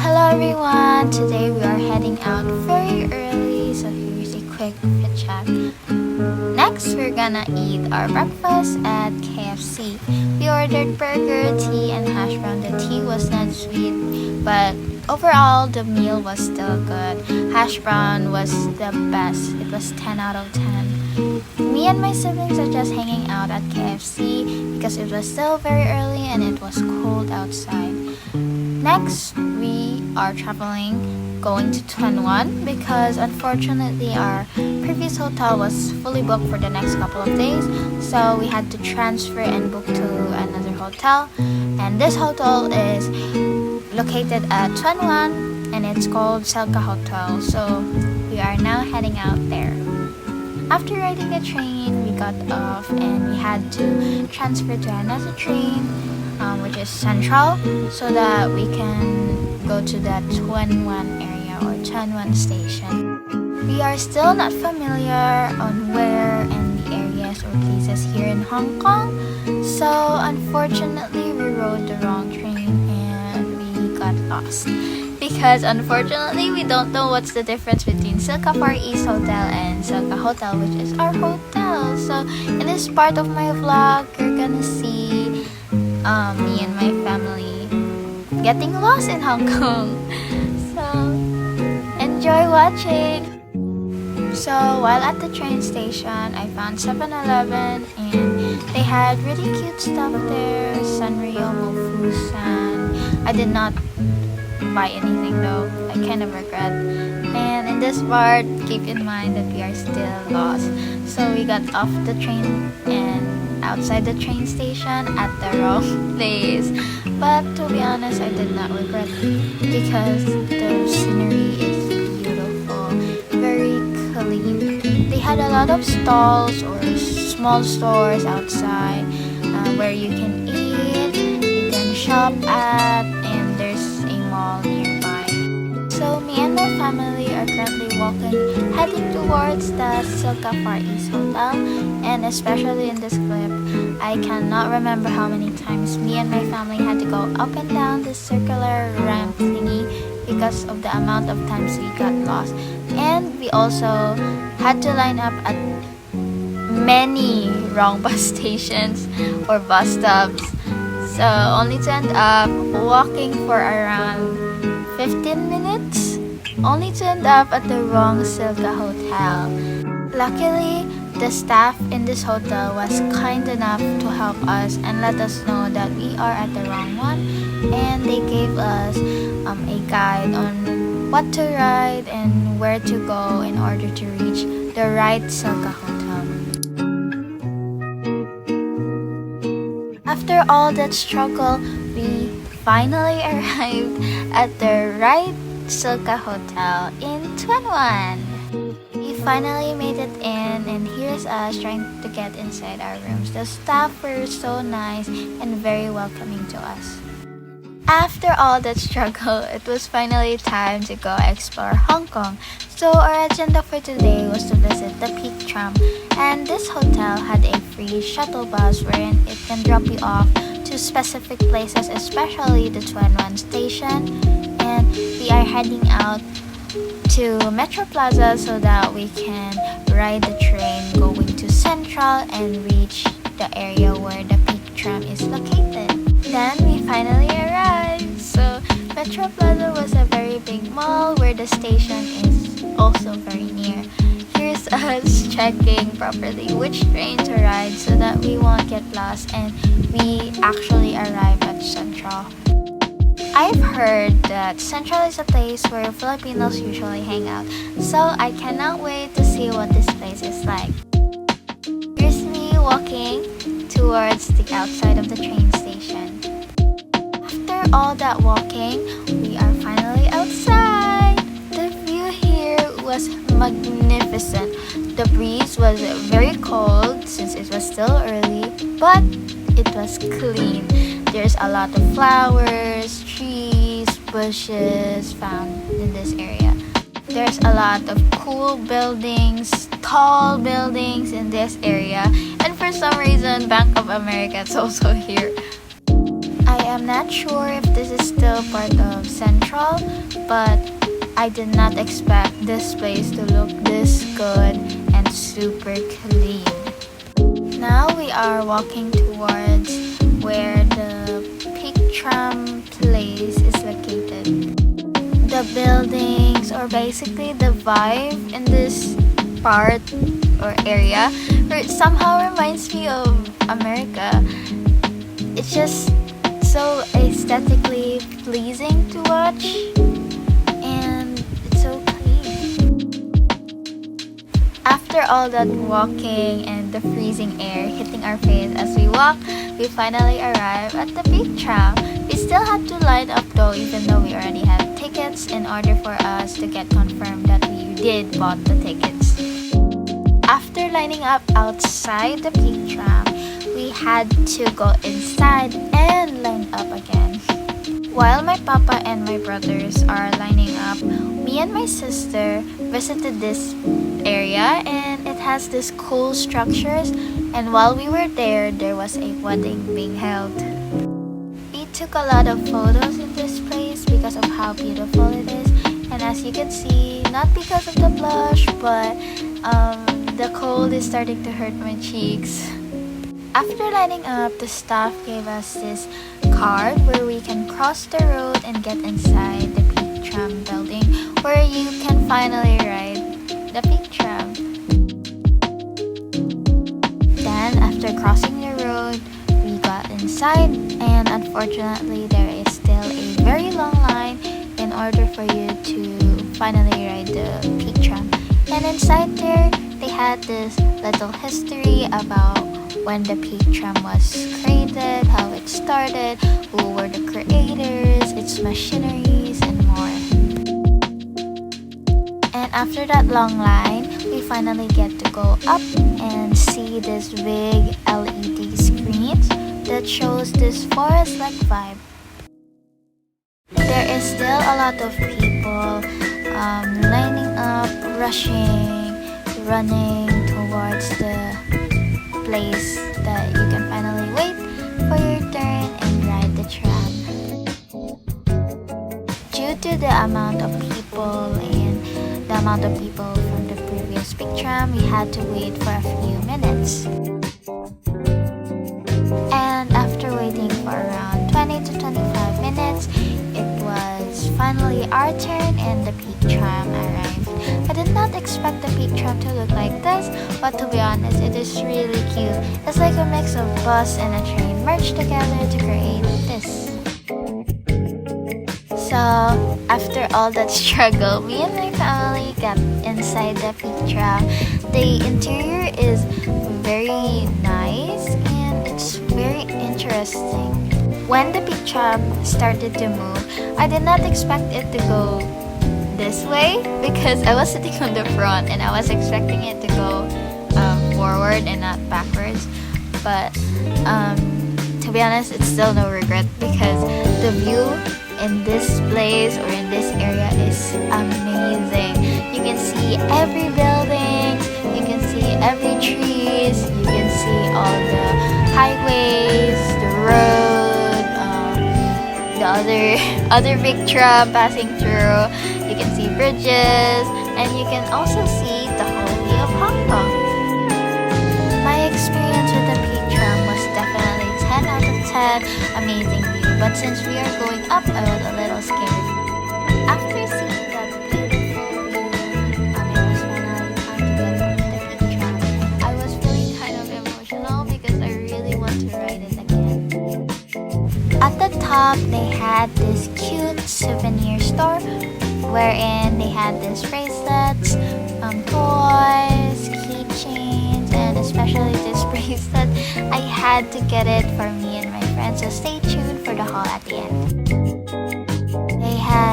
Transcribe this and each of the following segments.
Hello everyone! Today we are heading out very early, so here's a quick fit check. Next, we're gonna eat our breakfast at KFC. We ordered burger, tea, and hash brown. The tea was not sweet, but overall the meal was still good. Hash brown was the best. It was 10 out of 10. Me and my siblings are just hanging out at KFC because it was still very early and it was cold outside. Next, we are going to Tuen because unfortunately our previous hotel was fully booked for the next couple of days, so we had to transfer and book to another hotel. And this hotel is located at Tuen and it's called Selka Hotel, so we are now heading out there. After riding the train, we got off and we had to transfer to another train, which is Central, so that we can go to the Tuen area or Tuen station. We are still not familiar on where and the areas or places here in Hong Kong, so unfortunately we rode the wrong train and we got lost. Because unfortunately we don't know what's the difference between Silka Far East Hotel and Silka Hotel, which is our hotel. So in this part of my vlog, you're gonna see me and my family getting lost in Hong Kong. So enjoy watching. So while at the train station, I found 7-Eleven and they had really cute stuff there. Sanrio, Mofusan. I did not buy anything though. I kind of regret. And in this part, keep in mind that we are still lost. So we got off the train and outside the train station at the wrong place. But to be honest, I did not regret it because the scenery is beautiful, very clean. They had a lot of stalls or small stores outside where you can eat, you can shop at, and there's a mall nearby. So me and my family are currently heading towards the Silka Far East Hotel, and especially in this clip, I cannot remember how many times me and my family had to go up and down this circular ramp thingy because of the amount of times we got lost. And we also had to line up at many wrong bus stations or bus stops, so only to end up walking for around 15 minutes only to end up at the wrong Silka Hotel. Luckily, the staff in this hotel was kind enough to help us and let us know that we are at the wrong one, and they gave us a guide on what to ride and where to go in order to reach the right Silka Hotel. After all that struggle, we finally arrived at the right Silka Hotel in Tuen. We finally made it in, and here's us trying to get inside our rooms. The staff were so nice and very welcoming to us. After all that struggle, it was finally time to go explore Hong Kong. So our agenda for today was to visit the Peak Tram, and this hotel had a free shuttle bus wherein it can drop you off to specific places, especially the Tuen station. And we are heading out to Metro Plaza so that we can ride the train going to Central and reach the area where the Peak Tram is located. Then we finally arrived. So Metro Plaza was a very big mall where the station is also very near. Here's us checking properly which train to ride so that we won't get lost, and we actually arrive at Central. I've heard that Central is a place where Filipinos usually hang out, so I cannot wait to see what this place is like. Here's me walking towards the outside of the train station. After all that walking, we are finally outside. The view here was magnificent. The breeze was very cold since it was still early, but it was clean. There's a lot of flowers, trees, bushes found in this area. There's a lot of cool buildings, tall buildings in this area, and for some reason Bank of America is also here. I am not sure if this is still part of Central, but I did not expect this place to look this good and super clean. Now we are walking towards where the Peak Tram place is located. The buildings, or basically the vibe in this part or area, somehow reminds me of America. It's just so aesthetically pleasing to watch, and it's so clean. After all that walking and the freezing air hitting our face as we walk, we finally arrive at the Peak Tram. We still had to line up though, even though we already had tickets, in order for us to get confirmed that we did bought the tickets. After lining up outside the Peak Tram, we had to go inside and line up again. While my papa and my brothers are lining up, me and my sister visited this area, and it has these cool structures, and while we were there was a wedding being held. We took a lot of photos in this place because of how beautiful it is, and as you can see, not because of the blush, but the cold is starting to hurt my cheeks. After lining up, the staff gave us this card where we can cross the road and get inside the Peak Tram building, where you can finally ride the Peak Tram. Then, after crossing the road, we got inside, and unfortunately, there is still a very long line in order for you to finally ride the Peak Tram. And inside there, they had this little history about when the Peak Tram was created, how it started, who were the creators, its machineries, and more. And after that long line, we finally get to go up and see this big LED screens that shows this forest-like vibe. There is still a lot of people lining up, rushing, running towards the place that you can finally wait for your turn and ride the tram. Due to the amount of people and the amount of people from the previous Peak Tram, we had to wait for a few minutes. And after waiting for around 20 to 25 minutes, it was finally our turn and the Peak Tram arrived. I did not expect the Peak Tram to look like this, but to be honest, it is really cute. It's like a mix of bus and a train merged together to create this. So, after all that struggle, me and my family got inside the Peak Tram. The interior is very nice and it's very interesting. When the Peak Tram started to move, I did not expect it to go this way because I was sitting on the front and I was expecting it to go forward and not backwards. But to be honest, it's still no regret because the view in this place or in this area is amazing. You can see every building, you can see every trees, you can see all the highways, the road, the other big tram passing through. You can see bridges, and you can also see the whole view of Hong Kong. My experience with the Peak Tram was definitely 10 out of 10, amazing view. But since we are going up, I was a little scared. After seeing that beautiful view, it was finally time to get on the Peak Tram. I was feeling kind of emotional because I really want to ride it again. At the top, they had this cute souvenir store wherein they had these bracelets, toys, keychains, and especially this bracelet. I had to get it for me and my friends, so stay tuned for the haul at the end.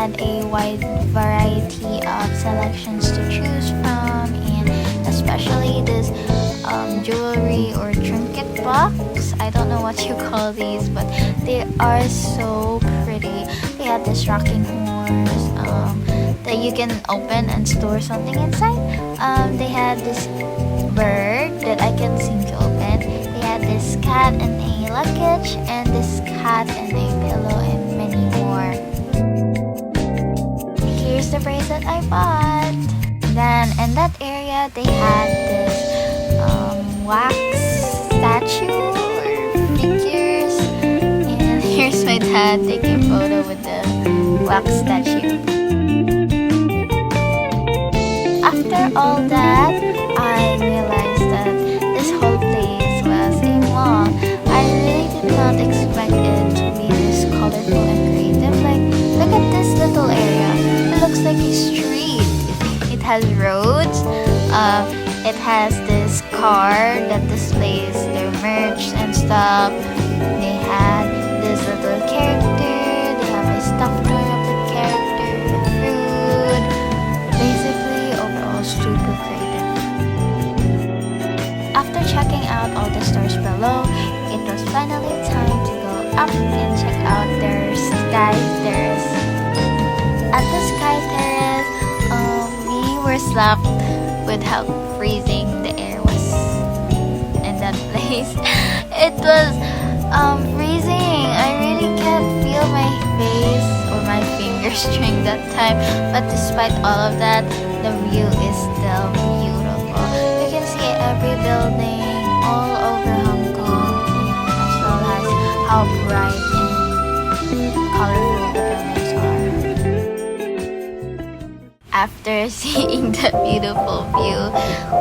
had a wide variety of selections to choose from, and especially this jewelry or trinket box. I don't know what you call these, but they are so pretty. They had this rocking horse that you can open and store something inside. They had this bird that I can seem to open. They had this cat and a luggage, and this cat and a pillow, and many more. Here's the bracelet I bought. Then in that area they had this wax statue or figures, and here's my dad taking a photo with the wax statue. After all that, I realized that this whole place was a mall. I really did not expect it to be this colorful and creative. Like, look at this little area. It looks like a street. It has roads. It has this car that displays their merch and stuff. They had this little character. They have a stuffed toy of the character with food. Basically, overall, super creative. After checking out all the stores below, it was finally time to go up and check out their Sky Terrace. At the Sky Terrace, we were slapped with how freezing the air was in that place. It was freezing. I really can't feel my face or my fingers during that time, but despite all of that, the view is still beautiful. You can see every building all over Hong Kong, as well as how bright and colorful the buildings are. After seeing that beautiful view,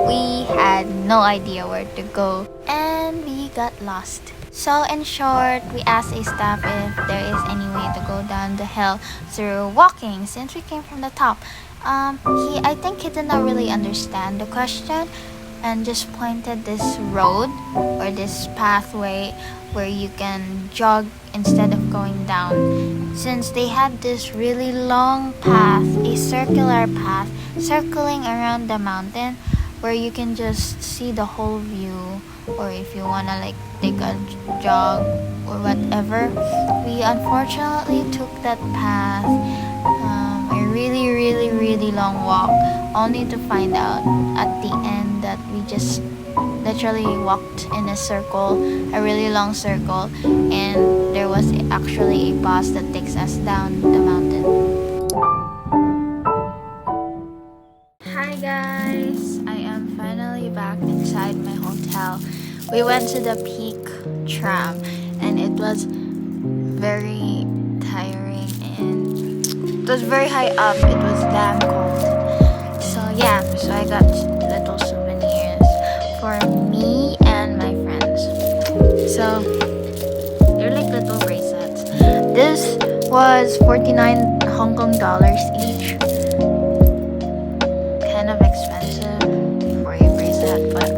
we had no idea where to go, and we got lost. So in short, we asked a staff if there is any way to go down the hill through walking, since we came from the top. I think he did not really understand the question, and just pointed this road or this pathway where you can jog instead of going down, since they had this really long path, a circular path circling around the mountain, where you can just see the whole view. Or if you wanna like take a jog or whatever, we unfortunately took that path, a really long walk, only to find out at the end that we just literally walked in a circle, a really long circle, and there was actually a bus that takes us down the mountain. Hi guys, I am finally back inside my hotel. We went to the Peak Tram, and it was very tiring, and it was very high up. It was damn cold. So yeah, so I got little souvenirs for me and my friends. So they're like little bracelets. This was 49 Hong Kong dollars each. Kind of expensive for a bracelet, but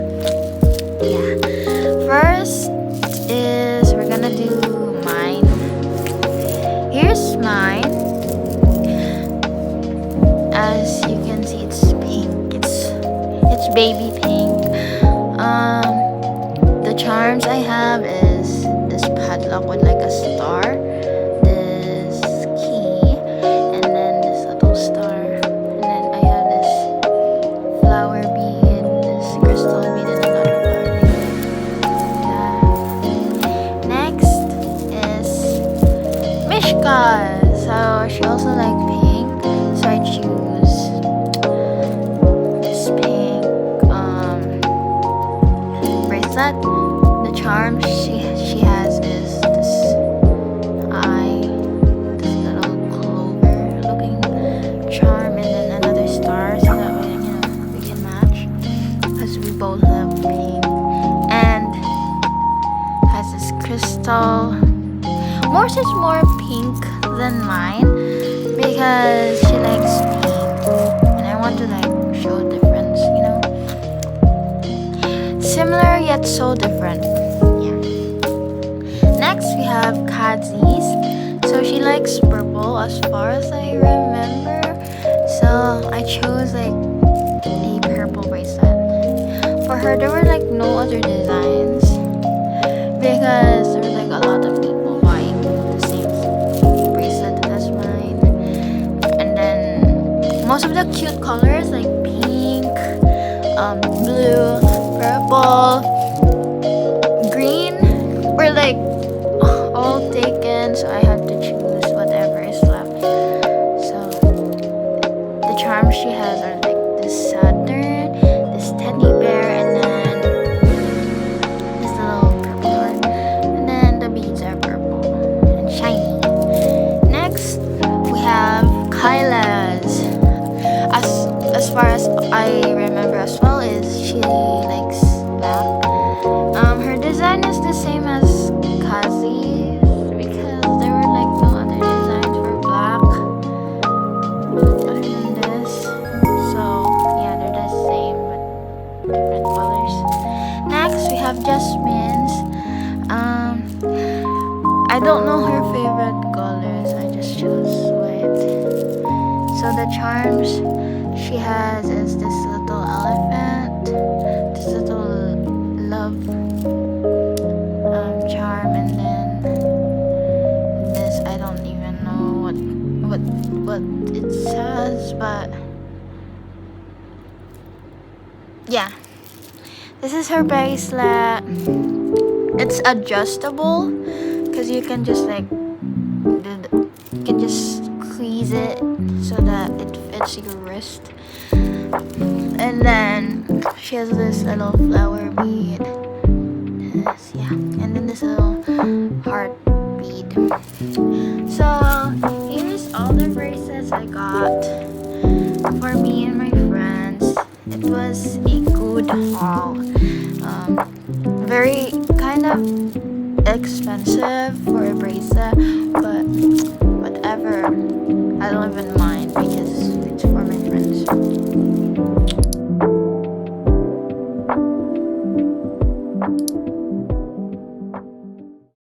yeah. First is we're gonna do mine. Here's mine. As you can see, it's pink. It's baby pink. The charms I have is this padlock with like a star, this key, and then this little star, and then I have this flower bead, this crystal bead, and another flower bead. Next is Mishka. So she also likes pink, so I choose this pink bracelet. The charm she has is this eye, this little clover looking charm, and then another star, so that way, we can match, because we both have pink. And has this crystal. Morse is more pink than mine because she likes pink, and I want to like show a difference, Similar yet so different. Yeah. Next we have Kazi's. So she likes purple as far as I remember. So I chose like a purple bracelet. For her, there were like no other designs because there were like a lot of people buying the same bracelet as mine. And then most of the cute colors like pink, blue, purple, green were like all taken, so I had to choose whatever is left. So the charms she has are like this Saturn, this teddy bear, and then this little purple heart, and then the beads are purple and shiny. Next we have Kyla's. As far as I remember as well is she likes black. Her design is the same as Kazi's because there were like no other designs for black other than this. So yeah, they're the same but different colors. Next we have Jasmine's. I don't know her favorite colors. I just chose white. So the charms she has is this little elephant, this little love charm, and then this I don't even know what it says, but yeah, this is her bracelet. It's adjustable because you can just like squeeze it so that it fits your wrist. And then she has this little flower bead. This, yeah, and then this little heart bead. So here's all the bracelets I got for me and my friends. It was a good haul. Very kind of expensive for a bracelet,